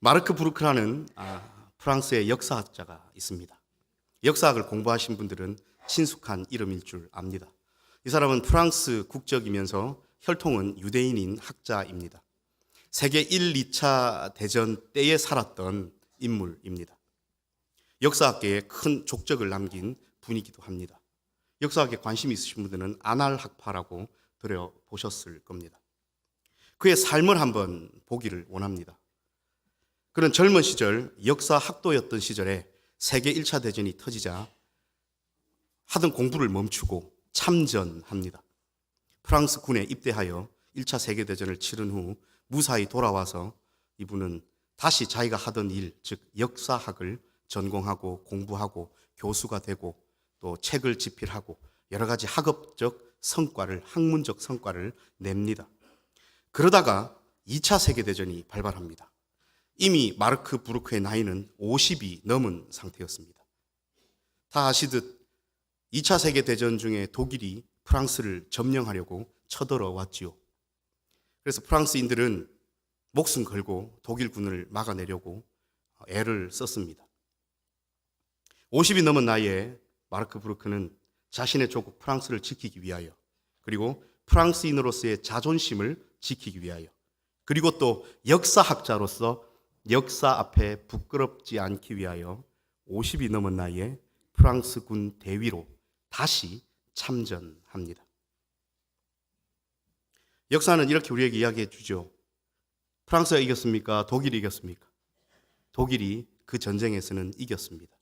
마르크 부르크라는 프랑스의 역사학자가 있습니다. 역사학을 공부하신 분들은 친숙한 이름일 줄 압니다. 이 사람은 프랑스 국적이면서 혈통은 유대인인 학자입니다. 세계 1, 2차 대전 때에 살았던 인물입니다. 역사학계에 큰 족적을 남긴 분이기도 합니다. 역사학에 관심이 있으신 분들은 아날학파라고 들어보셨을 겁니다. 그의 삶을 한번 보기를 원합니다. 그는 젊은 시절 역사학도였던 시절에 세계 1차 대전이 터지자 하던 공부를 멈추고 참전합니다. 프랑스 군에 입대하여 1차 세계대전을 치른 후 무사히 돌아와서 이분은 다시 자기가 하던 일, 즉 역사학을 전공하고 공부하고 교수가 되고 또 책을 집필하고 여러 가지 학업적 성과를, 학문적 성과를 냅니다. 그러다가 2차 세계대전이 발발합니다. 이미 마르크 부르크의 나이는 50이 넘은 상태였습니다. 다 아시듯 2차 세계대전 중에 독일이 프랑스를 점령하려고 쳐들어왔지요. 그래서 프랑스인들은 목숨 걸고 독일군을 막아내려고 애를 썼습니다. 50이 넘은 나이에 마르크 부르크는 자신의 조국 프랑스를 지키기 위하여, 그리고 프랑스인으로서의 자존심을 지키기 위하여, 그리고 또 역사학자로서 역사 앞에 부끄럽지 않기 위하여 50이 넘은 나이에 프랑스군 대위로 다시 참전합니다. 역사는 이렇게 우리에게 이야기해 주죠. 프랑스가 이겼습니까? 독일이 이겼습니까? 독일이 그 전쟁에서는 이겼습니다.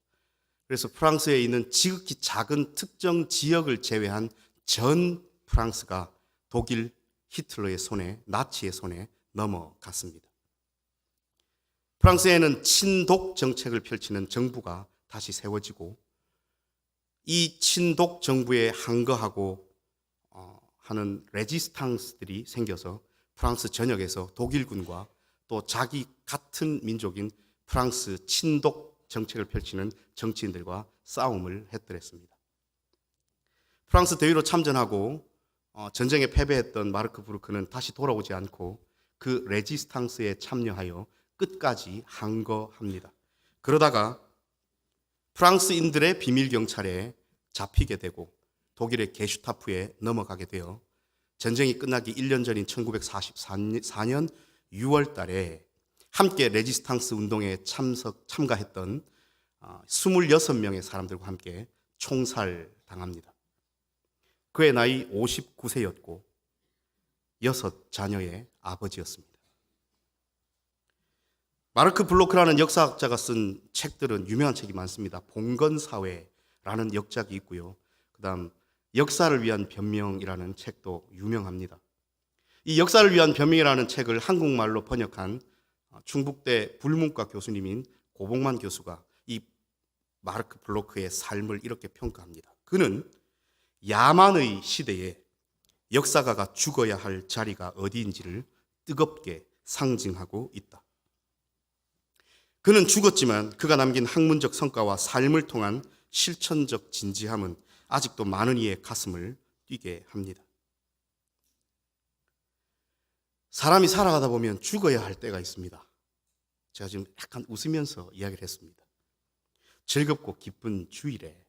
그래서 프랑스에 있는 지극히 작은 특정 지역을 제외한 전 프랑스가 독일 히틀러의 손에, 나치의 손에 넘어갔습니다. 프랑스에는 친독 정책을 펼치는 정부가 다시 세워지고, 이 친독 정부에 항거하고 하는 레지스탕스들이 생겨서 프랑스 전역에서 독일군과 또 자기 같은 민족인 프랑스 친독 정책을 펼치는 정치인들과 싸움을 했더랬습니다. 프랑스 대위로 참전하고 전쟁에 패배했던 마르크 부르크는 다시 돌아오지 않고 그 레지스탕스에 참여하여 끝까지 항거합니다. 그러다가 프랑스인들의 비밀 경찰에 잡히게 되고 독일의 게슈타프에 넘어가게 되어 전쟁이 끝나기 1년 전인 1944년 6월 달에 함께 레지스탕스 운동에 참가했던 26명의 사람들과 함께 총살당합니다. 그의 나이 59세였고 6자녀의 아버지였습니다. 마르크 블로크라는 역사학자가 쓴 책들은 유명한 책이 많습니다. 봉건사회라는 역작이 있고요. 그 다음 역사를 위한 변명이라는 책도 유명합니다. 이 역사를 위한 변명이라는 책을 한국말로 번역한 충북대 불문과 교수님인 고복만 교수가 이 마르크 블로크의 삶을 이렇게 평가합니다. 그는 야만의 시대에 역사가가 죽어야 할 자리가 어디인지를 뜨겁게 상징하고 있다. 그는 죽었지만 그가 남긴 학문적 성과와 삶을 통한 실천적 진지함은 아직도 많은 이의 가슴을 뛰게 합니다. 사람이 살아가다 보면 죽어야 할 때가 있습니다. 제가 지금 약간 웃으면서 이야기를 했습니다. 즐겁고 기쁜 주일에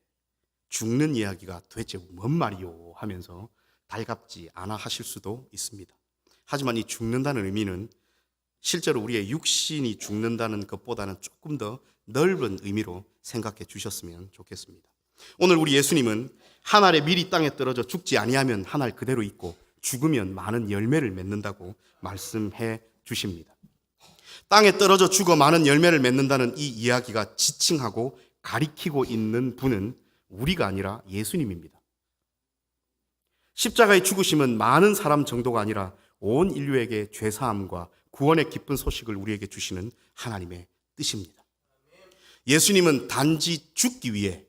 죽는 이야기가 도대체 뭔 말이요 하면서 달갑지 않아 하실 수도 있습니다. 하지만 이 죽는다는 의미는 실제로 우리의 육신이 죽는다는 것보다는 조금 더 넓은 의미로 생각해 주셨으면 좋겠습니다. 오늘 우리 예수님은 한 알의 밀이 땅에 떨어져 죽지 아니하면 한 알 그대로 있고 죽으면 많은 열매를 맺는다고 말씀해 주십니다. 땅에 떨어져 죽어 많은 열매를 맺는다는 이 이야기가 지칭하고 가리키고 있는 분은 우리가 아니라 예수님입니다. 십자가의 죽으심은 많은 사람 정도가 아니라 온 인류에게 죄사함과 구원의 기쁜 소식을 우리에게 주시는 하나님의 뜻입니다. 예수님은 단지 죽기 위해,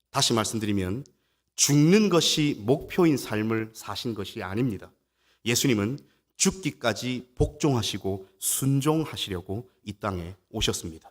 다시 말씀드리면 죽는 것이 목표인 삶을 사신 것이 아닙니다. 예수님은 죽기까지 복종하시고 순종하시려고 이 땅에 오셨습니다.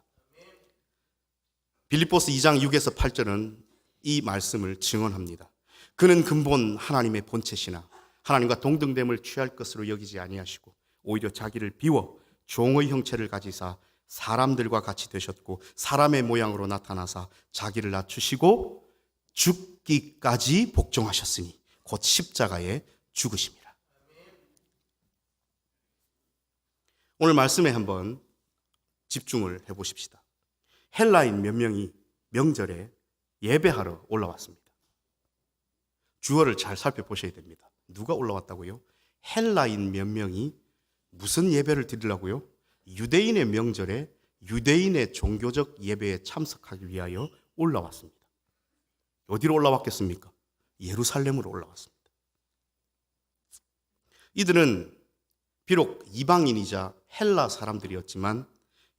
빌립보서 2장 6에서 8절은 이 말씀을 증언합니다. 그는 근본 하나님의 본체시나 하나님과 동등됨을 취할 것으로 여기지 아니하시고 오히려 자기를 비워 종의 형체를 가지사 사람들과 같이 되셨고 사람의 모양으로 나타나사 자기를 낮추시고 죽기까지 복종하셨으니 곧 십자가에 죽으심이라. 오늘 말씀에 한번 집중을 해보십시다. 헬라인 몇 명이 명절에 예배하러 올라왔습니다. 주어를 잘 살펴보셔야 됩니다. 누가 올라왔다고요? 헬라인 몇 명이 무슨 예배를 드리려고요? 유대인의 명절에 유대인의 종교적 예배에 참석하기 위하여 올라왔습니다. 어디로 올라왔겠습니까? 예루살렘으로 올라왔습니다. 이들은 비록 이방인이자 헬라 사람들이었지만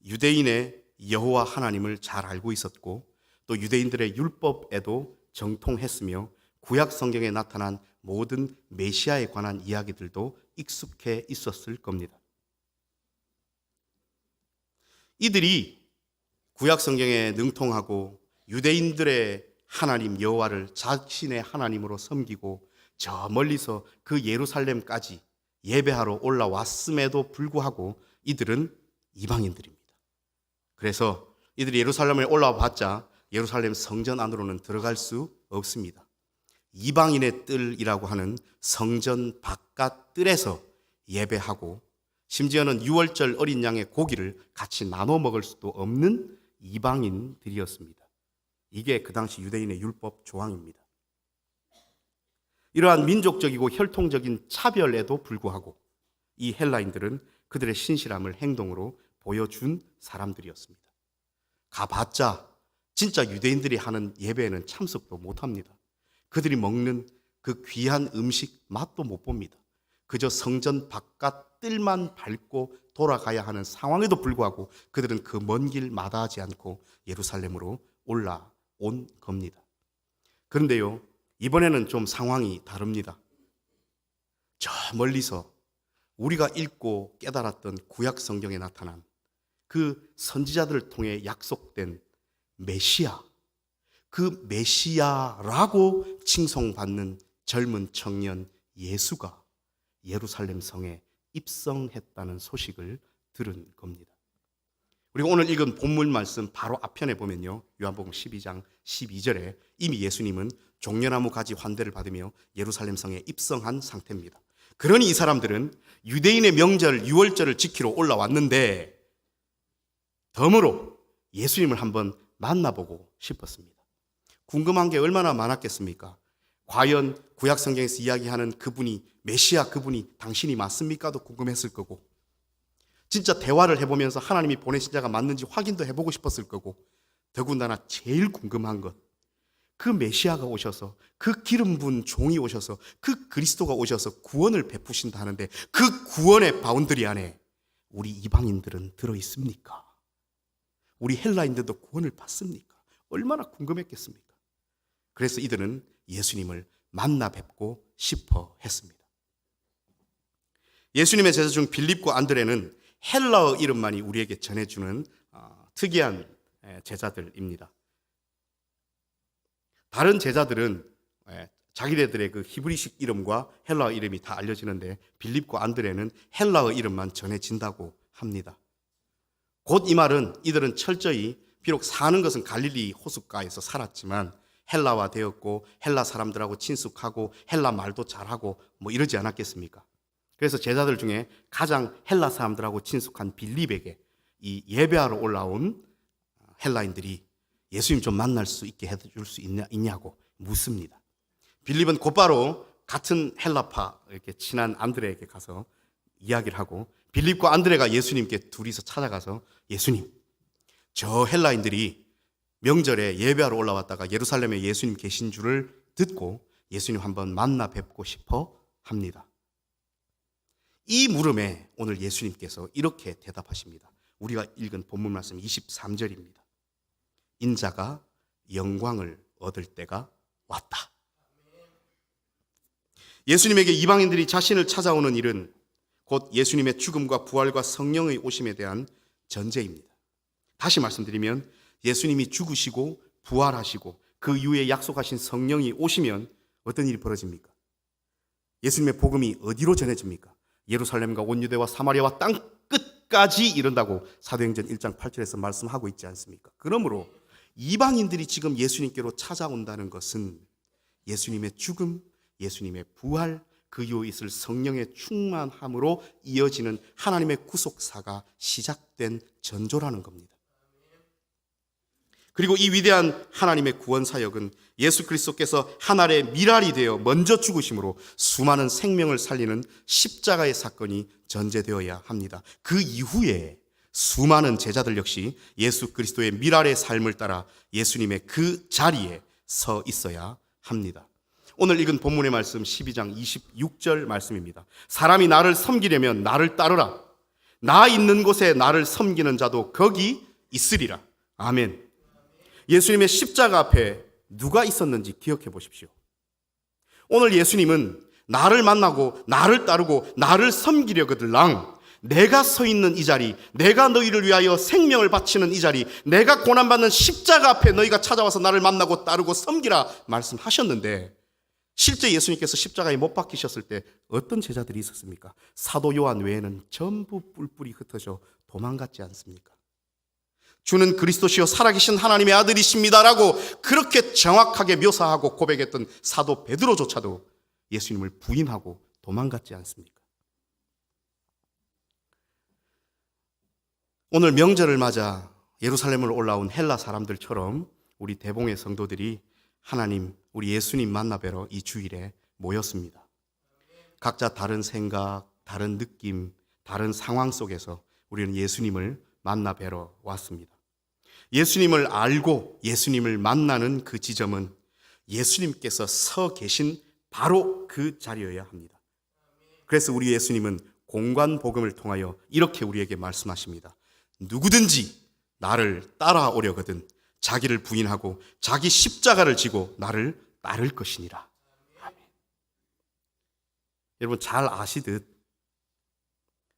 유대인의 여호와 하나님을 잘 알고 있었고 또 유대인들의 율법에도 정통했으며 구약 성경에 나타난 모든 메시아에 관한 이야기들도 익숙해 있었을 겁니다. 이들이 구약 성경에 능통하고 유대인들의 하나님 여호와를 자신의 하나님으로 섬기고 저 멀리서 그 예루살렘까지 예배하러 올라왔음에도 불구하고 이들은 이방인들입니다. 그래서 이들이 예루살렘에 올라와 봤자 예루살렘 성전 안으로는 들어갈 수 없습니다. 이방인의 뜰이라고 하는 성전 바깥 뜰에서 예배하고 심지어는 유월절 어린 양의 고기를 같이 나눠 먹을 수도 없는 이방인들이었습니다. 이게 그 당시 유대인의 율법 조항입니다. 이러한 민족적이고 혈통적인 차별에도 불구하고 이 헬라인들은 그들의 신실함을 행동으로 보여준 사람들이었습니다. 가봤자 진짜 유대인들이 하는 예배에는 참석도 못합니다. 그들이 먹는 그 귀한 음식 맛도 못 봅니다. 그저 성전 바깥 뜰만 밟고 돌아가야 하는 상황에도 불구하고 그들은 그 먼 길 마다하지 않고 예루살렘으로 올라온 겁니다. 그런데요, 이번에는 좀 상황이 다릅니다. 저 멀리서 우리가 읽고 깨달았던 구약 성경에 나타난 그 선지자들을 통해 약속된 메시아, 그 메시아라고 칭송받는 젊은 청년 예수가 예루살렘 성에 입성했다는 소식을 들은 겁니다. 우리가 오늘 읽은 본문 말씀 바로 앞편에 보면요, 요한복음 12장 12절에 이미 예수님은 종려나무 가지 환대를 받으며 예루살렘 성에 입성한 상태입니다. 그러니 이 사람들은 유대인의 명절 유월절을 지키러 올라왔는데 덤으로 예수님을 한번 만나보고 싶었습니다. 궁금한 게 얼마나 많았겠습니까? 과연 구약 성경에서 이야기하는 그분이 메시아 그분이 당신이 맞습니까도 궁금했을 거고 진짜 대화를 해보면서 하나님이 보내신 자가 맞는지 확인도 해보고 싶었을 거고 더군다나 제일 궁금한 것 그 메시아가 오셔서 그 기름 부은 종이 오셔서 그 그리스도가 오셔서 구원을 베푸신다 하는데 그 구원의 바운더리 안에 우리 이방인들은 들어있습니까? 우리 헬라인들도 구원을 받습니까? 얼마나 궁금했겠습니까? 그래서 이들은 예수님을 만나 뵙고 싶어 했습니다. 예수님의 제자 중 빌립과 안드레는 헬라어 이름만이 우리에게 전해주는 특이한 제자들입니다. 다른 제자들은 자기네들의 그 히브리식 이름과 헬라어 이름이 다 알려지는데 빌립과 안드레는 헬라어 이름만 전해진다고 합니다. 곧 이 말은 이들은 철저히 비록 사는 것은 갈릴리 호숫가에서 살았지만 헬라화 되었고 헬라 사람들하고 친숙하고 헬라 말도 잘하고 뭐 이러지 않았겠습니까? 그래서 제자들 중에 가장 헬라 사람들하고 친숙한 빌립에게 이 예배하러 올라온 헬라인들이 예수님 좀 만날 수 있게 해줄 수 있냐고 묻습니다. 빌립은 곧바로 같은 헬라파 이렇게 친한 안드레에게 가서 이야기를 하고 빌립과 안드레가 예수님께 둘이서 찾아가서 예수님, 저 헬라인들이 명절에 예배하러 올라왔다가 예루살렘에 예수님 계신 줄을 듣고 예수님 한번 만나 뵙고 싶어 합니다. 이 물음에 오늘 예수님께서 이렇게 대답하십니다. 우리가 읽은 본문 말씀 23절입니다. 인자가 영광을 얻을 때가 왔다. 예수님에게 이방인들이 자신을 찾아오는 일은 곧 예수님의 죽음과 부활과 성령의 오심에 대한 전제입니다. 다시 말씀드리면 예수님이 죽으시고 부활하시고 그 이후에 약속하신 성령이 오시면 어떤 일이 벌어집니까? 예수님의 복음이 어디로 전해집니까? 예루살렘과 온 유대와 사마리아와 땅 끝까지 이른다고 사도행전 1장 8절에서 말씀하고 있지 않습니까? 그러므로 이방인들이 지금 예수님께로 찾아온다는 것은 예수님의 죽음, 예수님의 부활, 그 이후에 있을 성령의 충만함으로 이어지는 하나님의 구속사가 시작된 전조라는 겁니다. 그리고 이 위대한 하나님의 구원 사역은 예수 그리스도께서 하늘의 미랄이 되어 먼저 죽으심으로 수많은 생명을 살리는 십자가의 사건이 전제되어야 합니다. 그 이후에 수많은 제자들 역시 예수 그리스도의 미랄의 삶을 따라 예수님의 그 자리에 서 있어야 합니다. 오늘 읽은 본문의 말씀 12장 26절 말씀입니다. 사람이 나를 섬기려면 나를 따르라. 나 있는 곳에 나를 섬기는 자도 거기 있으리라. 아멘. 예수님의 십자가 앞에 누가 있었는지 기억해 보십시오. 오늘 예수님은 나를 만나고 나를 따르고 나를 섬기려거들랑 내가 서 있는 이 자리, 내가 너희를 위하여 생명을 바치는 이 자리, 내가 고난받는 십자가 앞에 너희가 찾아와서 나를 만나고 따르고 섬기라 말씀하셨는데, 실제 예수님께서 십자가에 못 박히셨을 때 어떤 제자들이 있었습니까? 사도 요한 외에는 전부 뿔뿔이 흩어져 도망갔지 않습니까? 주는 그리스도시요 살아계신 하나님의 아들이십니다라고 그렇게 정확하게 묘사하고 고백했던 사도 베드로조차도 예수님을 부인하고 도망갔지 않습니까? 오늘 명절을 맞아 예루살렘을 올라온 헬라 사람들처럼 우리 대봉의 성도들이 하나님, 우리 예수님 만나 뵈러 이 주일에 모였습니다. 각자 다른 생각, 다른 느낌, 다른 상황 속에서 우리는 예수님을 만나 뵈러 왔습니다. 예수님을 알고 예수님을 만나는 그 지점은 예수님께서 서 계신 바로 그 자리여야 합니다. 그래서 우리 예수님은 공관 복음을 통하여 이렇게 우리에게 말씀하십니다. 누구든지 나를 따라오려거든 자기를 부인하고 자기 십자가를 지고 나를 따를 것이니라. 아멘. 여러분 잘 아시듯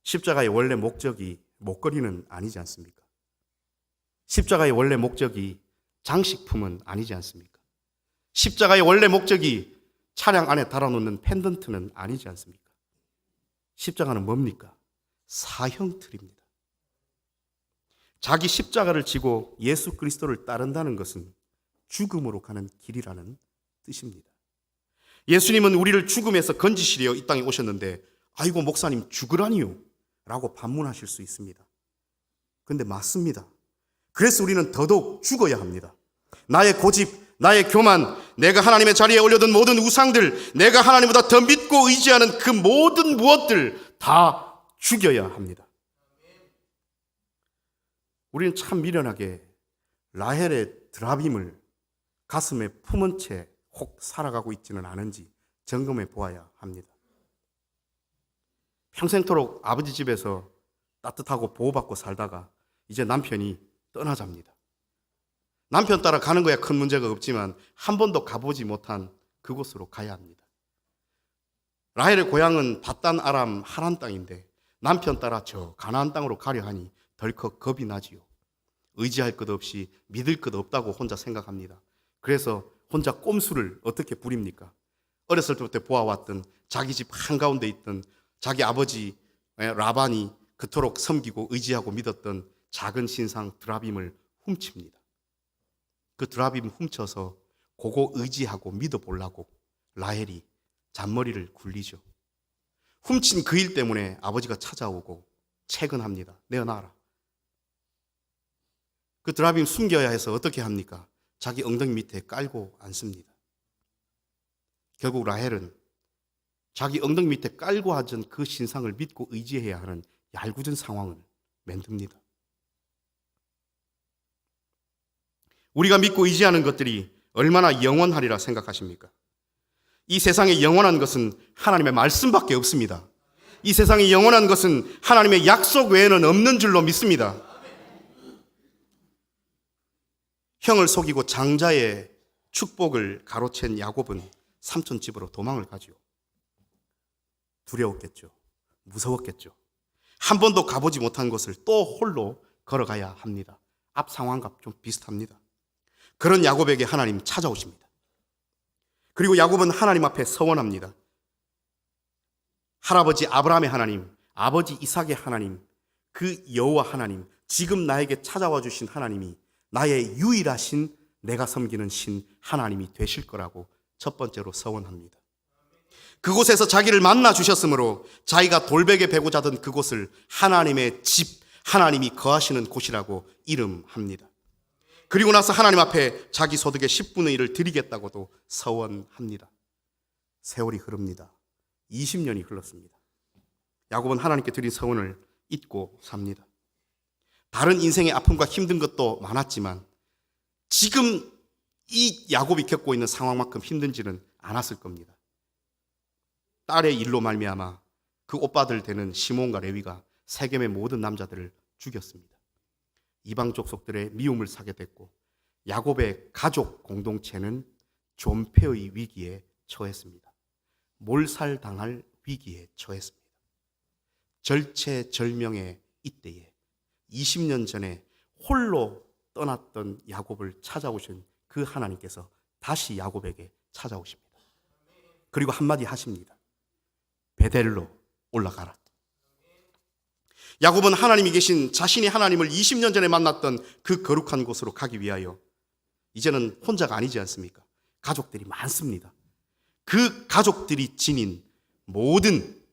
십자가의 원래 목적이 목걸이는 아니지 않습니까? 십자가의 원래 목적이 장식품은 아니지 않습니까? 십자가의 원래 목적이 차량 안에 달아놓는 펜던트는 아니지 않습니까? 십자가는 뭡니까? 사형틀입니다. 자기 십자가를 지고 예수 그리스도를 따른다는 것은 죽음으로 가는 길이라는 뜻입니다. 예수님은 우리를 죽음에서 건지시려 이 땅에 오셨는데 아이고 목사님 죽으라니요? 라고 반문하실 수 있습니다. 그런데 맞습니다. 그래서 우리는 더더욱 죽어야 합니다. 나의 고집, 나의 교만, 내가 하나님의 자리에 올려둔 모든 우상들, 내가 하나님보다 더 믿고 의지하는 그 모든 무엇들 다 죽여야 합니다. 우리는 참 미련하게 라헬의 드라빔을 가슴에 품은 채 혹 살아가고 있지는 않은지 점검해 보아야 합니다. 평생토록 아버지 집에서 따뜻하고 보호받고 살다가 이제 남편이 떠나잡니다. 남편 따라 가는 거야 큰 문제가 없지만 한 번도 가보지 못한 그곳으로 가야 합니다. 라헬의 고향은 밧단 아람 하란 땅인데 남편 따라 저 가나안 땅으로 가려 하니 덜컥 겁이 나지요. 의지할 것 없이 믿을 것 없다고 혼자 생각합니다. 그래서 혼자 꼼수를 어떻게 부립니까? 어렸을 때부터 보아왔던 자기 집 한가운데 있던 자기 아버지 라반이 그토록 섬기고 의지하고 믿었던 작은 신상 드라빔을 훔칩니다. 그 드라빔 훔쳐서 그거 의지하고 믿어보려고 라헬이 잔머리를 굴리죠. 훔친 그 일 때문에 아버지가 찾아오고 채근합니다. 내어놔라. 그 드라빔 숨겨야 해서 어떻게 합니까? 자기 엉덩이 밑에 깔고 앉습니다. 결국 라헬은 자기 엉덩이 밑에 깔고 앉은 그 신상을 믿고 의지해야 하는 얄궂은 상황을 만듭니다. 우리가 믿고 의지하는 것들이 얼마나 영원하리라 생각하십니까? 이 세상에 영원한 것은 하나님의 말씀밖에 없습니다. 이 세상에 영원한 것은 하나님의 약속 외에는 없는 줄로 믿습니다. 형을 속이고 장자의 축복을 가로챈 야곱은 삼촌 집으로 도망을 가죠. 두려웠겠죠. 무서웠겠죠. 한 번도 가보지 못한 곳을 또 홀로 걸어가야 합니다. 앞 상황과 좀 비슷합니다. 그런 야곱에게 하나님 찾아오십니다. 그리고 야곱은 하나님 앞에 서원합니다. 할아버지 아브라함의 하나님, 아버지 이삭의 하나님, 그 여호와 하나님, 지금 나에게 찾아와 주신 하나님이 나의 유일하신 내가 섬기는 신 하나님이 되실 거라고 첫 번째로 서원합니다. 그곳에서 자기를 만나 주셨으므로 자기가 돌베개 베고 자던 그곳을 하나님의 집, 하나님이 거하시는 곳이라고 이름합니다. 그리고 나서 하나님 앞에 자기 소득의 10분의 1을 드리겠다고도 서원합니다. 세월이 흐릅니다. 20년이 흘렀습니다. 야곱은 하나님께 드린 서원을 잊고 삽니다. 다른 인생의 아픔과 힘든 것도 많았지만 지금 이 야곱이 겪고 있는 상황만큼 힘든지는 않았을 겁니다. 딸의 일로 말미암아 그 오빠들 되는 시몬과 레위가 세겜의 모든 남자들을 죽였습니다. 이방 족속들의 미움을 사게 됐고 야곱의 가족 공동체는 존폐의 위기에 처했습니다. 몰살당할 위기에 처했습니다. 절체절명의 이때에 20년 전에 홀로 떠났던 야곱을 찾아오신 그 하나님께서 다시 야곱에게 찾아오십니다. 그리고 한마디 하십니다. 베델로 올라가라. 야곱은 하나님이 계신 자신이 하나님을 20년 전에 만났던 그 거룩한 곳으로 가기 위하여 이제는 혼자가 아니지 않습니까? 가족들이 많습니다. 그 가족들이 지닌 모든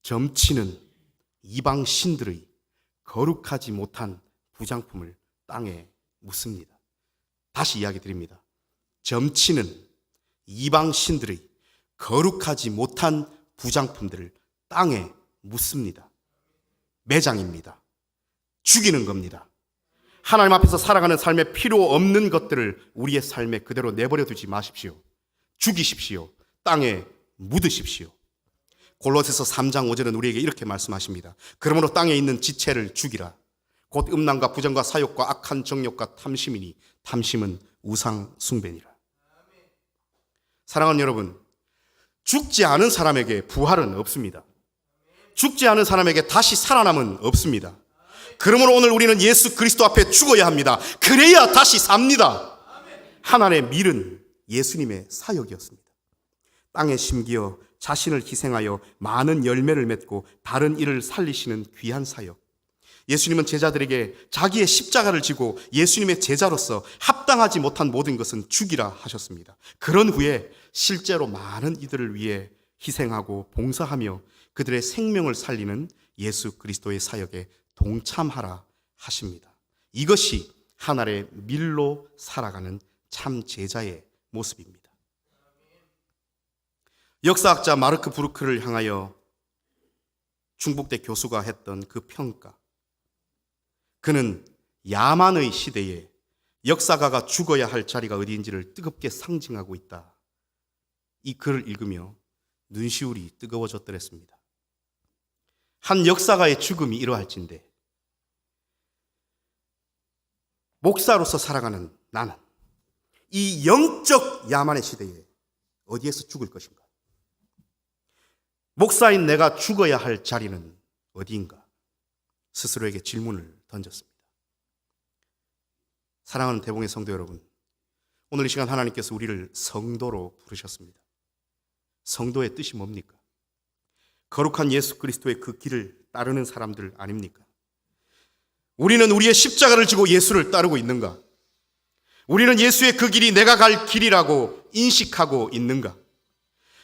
점치는 이방 신들의 거룩하지 못한 부장품을 땅에 묻습니다. 다시 이야기 드립니다. 점치는 이방 신들의 거룩하지 못한 부장품들을 땅에 묻습니다. 매장입니다. 죽이는 겁니다. 하나님 앞에서 살아가는 삶에 필요 없는 것들을 우리의 삶에 그대로 내버려 두지 마십시오. 죽이십시오. 땅에 묻으십시오. 골로새서 3장 5절은 우리에게 이렇게 말씀하십니다. 그러므로 땅에 있는 지체를 죽이라. 곧 음란과 부정과 사욕과 악한 정욕과 탐심이니 탐심은 우상 숭배니라. 사랑하는 여러분, 죽지 않은 사람에게 부활은 없습니다. 죽지 않은 사람에게 다시 살아남은 없습니다. 그러므로 오늘 우리는 예수 그리스도 앞에 죽어야 합니다. 그래야 다시 삽니다. 하나님의 밀은 예수님의 사역이었습니다. 땅에 심기어 자신을 희생하여 많은 열매를 맺고 다른 이를 살리시는 귀한 사역. 예수님은 제자들에게 자기의 십자가를 지고 예수님의 제자로서 합당하지 못한 모든 것은 죽이라 하셨습니다. 그런 후에 실제로 많은 이들을 위해 희생하고 봉사하며 그들의 생명을 살리는 예수 그리스도의 사역에 동참하라 하십니다. 이것이 하나님의 밀로 살아가는 참 제자의 모습입니다. 역사학자 마르크 부르크를 향하여 중국대 교수가 했던 그 평가. 그는 야만의 시대에 역사가가 죽어야 할 자리가 어디인지를 뜨겁게 상징하고 있다. 이 글을 읽으며 눈시울이 뜨거워졌더랬습니다. 한 역사가의 죽음이 이러할진데 목사로서 살아가는 나는 이 영적 야만의 시대에 어디에서 죽을 것인가? 목사인 내가 죽어야 할 자리는 어디인가? 스스로에게 질문을 던졌습니다. 사랑하는 대봉의 성도 여러분, 오늘 이 시간 하나님께서 우리를 성도로 부르셨습니다. 성도의 뜻이 뭡니까? 거룩한 예수 그리스도의 그 길을 따르는 사람들 아닙니까? 우리는 우리의 십자가를 지고 예수를 따르고 있는가? 우리는 예수의 그 길이 내가 갈 길이라고 인식하고 있는가?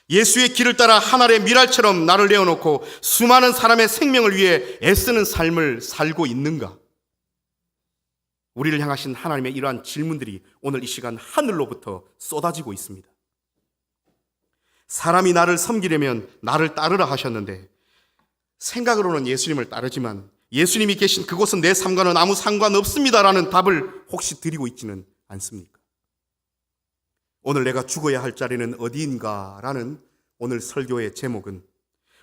예수의 길을 따라 하늘의 미랄처럼 나를 내어놓고 수많은 사람의 생명을 위해 애쓰는 삶을 살고 있는가? 우리를 향하신 하나님의 이러한 질문들이 오늘 이 시간 하늘로부터 쏟아지고 있습니다. 사람이 나를 섬기려면 나를 따르라 하셨는데 생각으로는 예수님을 따르지만 예수님이 계신 그곳은 내 삶과는 아무 상관없습니다라는 답을 혹시 드리고 있지는 않습니까? 오늘 내가 죽어야 할 자리는 어디인가라는 오늘 설교의 제목은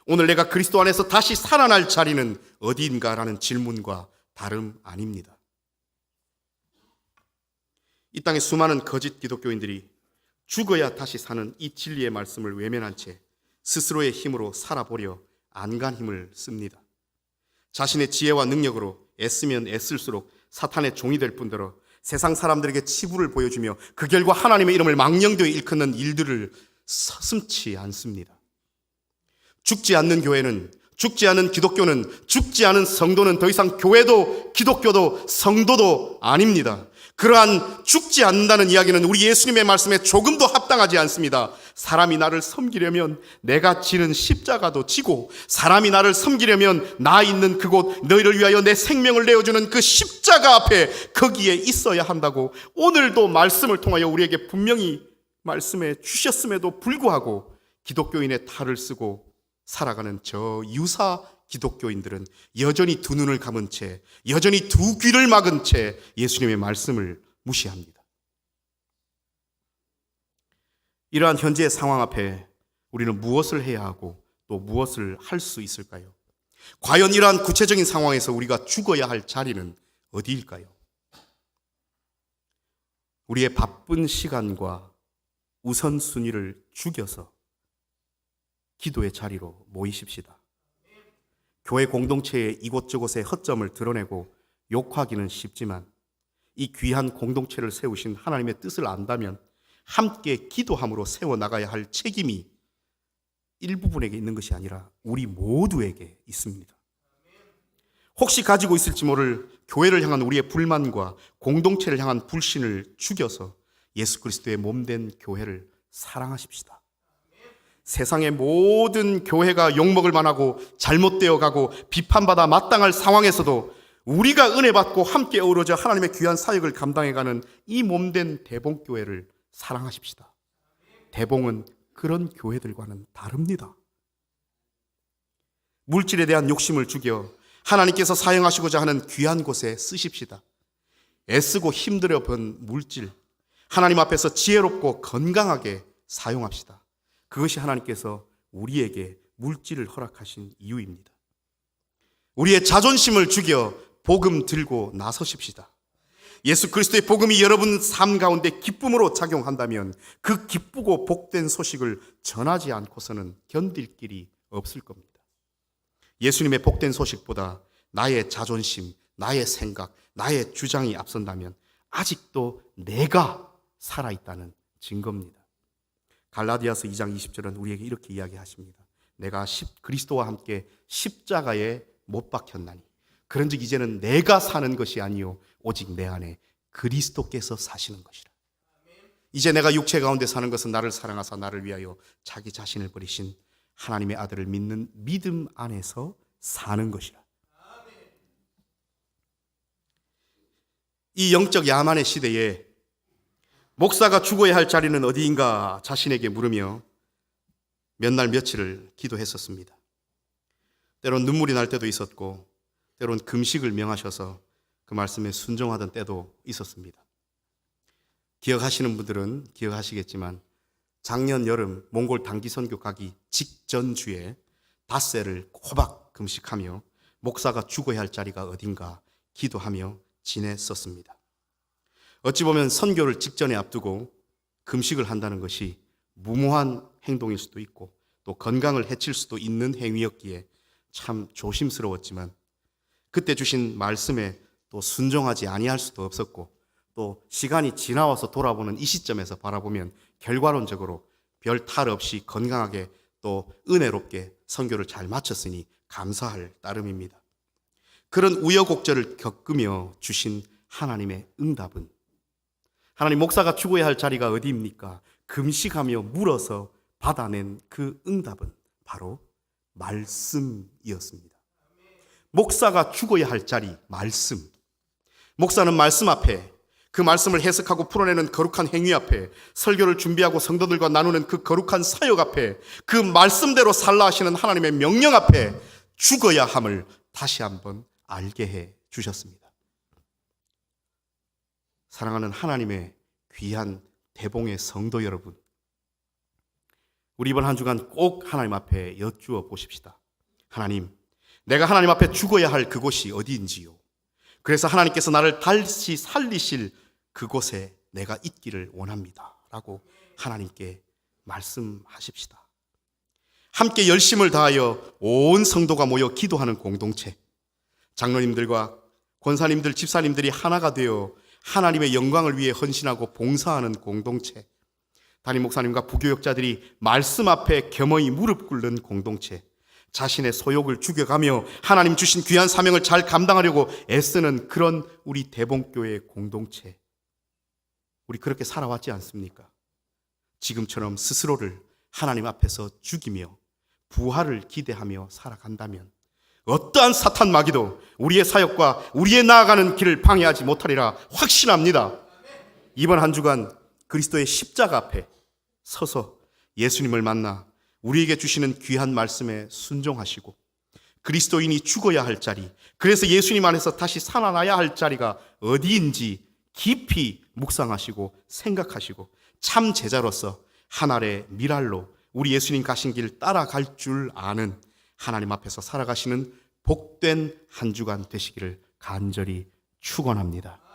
오늘 내가 그리스도 안에서 다시 살아날 자리는 어디인가라는 질문과 다름 아닙니다. 이 땅의 수많은 거짓 기독교인들이 죽어야 다시 사는 이 진리의 말씀을 외면한 채 스스로의 힘으로 살아보려 안간 힘을 씁니다. 자신의 지혜와 능력으로 애쓰면 애쓸수록 사탄의 종이 될 뿐더러 세상 사람들에게 치부를 보여주며 그 결과 하나님의 이름을 망령되이 일컫는 일들을 서슴지 않습니다. 죽지 않는 교회는 죽지 않은 기독교는, 죽지 않은 성도는 더 이상 교회도 기독교도 성도도 아닙니다. 그러한 죽지 않는다는 이야기는 우리 예수님의 말씀에 조금도 합당하지 않습니다. 사람이 나를 섬기려면 내가 지는 십자가도 지고, 사람이 나를 섬기려면 나 있는 그곳, 너희를 위하여 내 생명을 내어주는 그 십자가 앞에 거기에 있어야 한다고 오늘도 말씀을 통하여 우리에게 분명히 말씀해 주셨음에도 불구하고 기독교인의 탈을 쓰고 살아가는 저 유사 기독교인들은 여전히 두 눈을 감은 채, 여전히 두 귀를 막은 채 예수님의 말씀을 무시합니다. 이러한 현재의 상황 앞에 우리는 무엇을 해야 하고 또 무엇을 할 수 있을까요? 과연 이러한 구체적인 상황에서 우리가 죽어야 할 자리는 어디일까요? 우리의 바쁜 시간과 우선순위를 죽여서 기도의 자리로 모이십시다. 교회 공동체의 이곳저곳의 허점을 드러내고 욕하기는 쉽지만 이 귀한 공동체를 세우신 하나님의 뜻을 안다면 함께 기도함으로 세워나가야 할 책임이 일부분에게 있는 것이 아니라 우리 모두에게 있습니다. 혹시 가지고 있을지 모를 교회를 향한 우리의 불만과 공동체를 향한 불신을 죽여서 예수 그리스도의 몸된 교회를 사랑하십시다. 세상의 모든 교회가 욕먹을 만하고 잘못되어 가고 비판받아 마땅할 상황에서도 우리가 은혜 받고 함께 어우러져 하나님의 귀한 사역을 감당해가는 이 몸된 대봉교회를 사랑하십시다. 대봉은 그런 교회들과는 다릅니다. 물질에 대한 욕심을 죽여 하나님께서 사용하시고자 하는 귀한 곳에 쓰십시다. 애쓰고 힘들어 번 물질, 하나님 앞에서 지혜롭고 건강하게 사용합시다. 그것이 하나님께서 우리에게 물질을 허락하신 이유입니다. 우리의 자존심을 죽여 복음 들고 나서십시다. 예수 그리스도의 복음이 여러분 삶 가운데 기쁨으로 작용한다면 그 기쁘고 복된 소식을 전하지 않고서는 견딜 길이 없을 겁니다. 예수님의 복된 소식보다 나의 자존심, 나의 생각, 나의 주장이 앞선다면 아직도 내가 살아있다는 증거입니다. 갈라디아서 2장 20절은 우리에게 이렇게 이야기하십니다. 내가 그리스도와 함께 십자가에 못 박혔나니 그런즉 이제는 내가 사는 것이 아니요 오직 내 안에 그리스도께서 사시는 것이라. 이제 내가 육체 가운데 사는 것은 나를 사랑하사 나를 위하여 자기 자신을 버리신 하나님의 아들을 믿는 믿음 안에서 사는 것이라. 이 영적 야만의 시대에 목사가 죽어야 할 자리는 어디인가 자신에게 물으며 몇 날 며칠을 기도했었습니다. 때론 눈물이 날 때도 있었고 때론 금식을 명하셔서 그 말씀에 순종하던 때도 있었습니다. 기억하시는 분들은 기억하시겠지만 작년 여름 몽골 단기 선교 가기 직전 주에 닷새를 호박 금식하며 목사가 죽어야 할 자리가 어딘가 기도하며 지냈었습니다. 어찌 보면 선교를 직전에 앞두고 금식을 한다는 것이 무모한 행동일 수도 있고 또 건강을 해칠 수도 있는 행위였기에 참 조심스러웠지만 그때 주신 말씀에 또 순종하지 아니할 수도 없었고 또 시간이 지나와서 돌아보는 이 시점에서 바라보면 결과론적으로 별 탈 없이 건강하게 또 은혜롭게 선교를 잘 마쳤으니 감사할 따름입니다. 그런 우여곡절을 겪으며 주신 하나님의 응답은 하나님 목사가 죽어야 할 자리가 어디입니까? 금식하며 물어서 받아낸 그 응답은 바로 말씀이었습니다. 목사가 죽어야 할 자리, 말씀. 목사는 말씀 앞에 그 말씀을 해석하고 풀어내는 거룩한 행위 앞에 설교를 준비하고 성도들과 나누는 그 거룩한 사역 앞에 그 말씀대로 살라 하시는 하나님의 명령 앞에 죽어야 함을 다시 한번 알게 해 주셨습니다. 사랑하는 하나님의 귀한 대봉의 성도 여러분, 우리 이번 한 주간 꼭 하나님 앞에 여쭈어 보십시다. 하나님, 내가 하나님 앞에 죽어야 할 그곳이 어디인지요. 그래서 하나님께서 나를 다시 살리실 그곳에 내가 있기를 원합니다. 라고 하나님께 말씀하십시다. 함께 열심을 다하여 온 성도가 모여 기도하는 공동체, 장로님들과 권사님들, 집사님들이 하나가 되어 하나님의 영광을 위해 헌신하고 봉사하는 공동체, 담임 목사님과 부교역자들이 말씀 앞에 겸허히 무릎 꿇는 공동체, 자신의 소욕을 죽여가며 하나님 주신 귀한 사명을 잘 감당하려고 애쓰는 그런 우리 대봉교회 공동체, 우리 그렇게 살아왔지 않습니까? 지금처럼 스스로를 하나님 앞에서 죽이며 부활을 기대하며 살아간다면 어떠한 사탄 마귀도 우리의 사역과 우리의 나아가는 길을 방해하지 못하리라 확신합니다. 이번 한 주간 그리스도의 십자가 앞에 서서 예수님을 만나 우리에게 주시는 귀한 말씀에 순종하시고 그리스도인이 죽어야 할 자리, 그래서 예수님 안에서 다시 살아나야 할 자리가 어디인지 깊이 묵상하시고 생각하시고 참 제자로서 한 알의 밀알로 우리 예수님 가신 길 따라갈 줄 아는 하나님 앞에서 살아가시는 복된 한 주간 되시기를 간절히 축원합니다.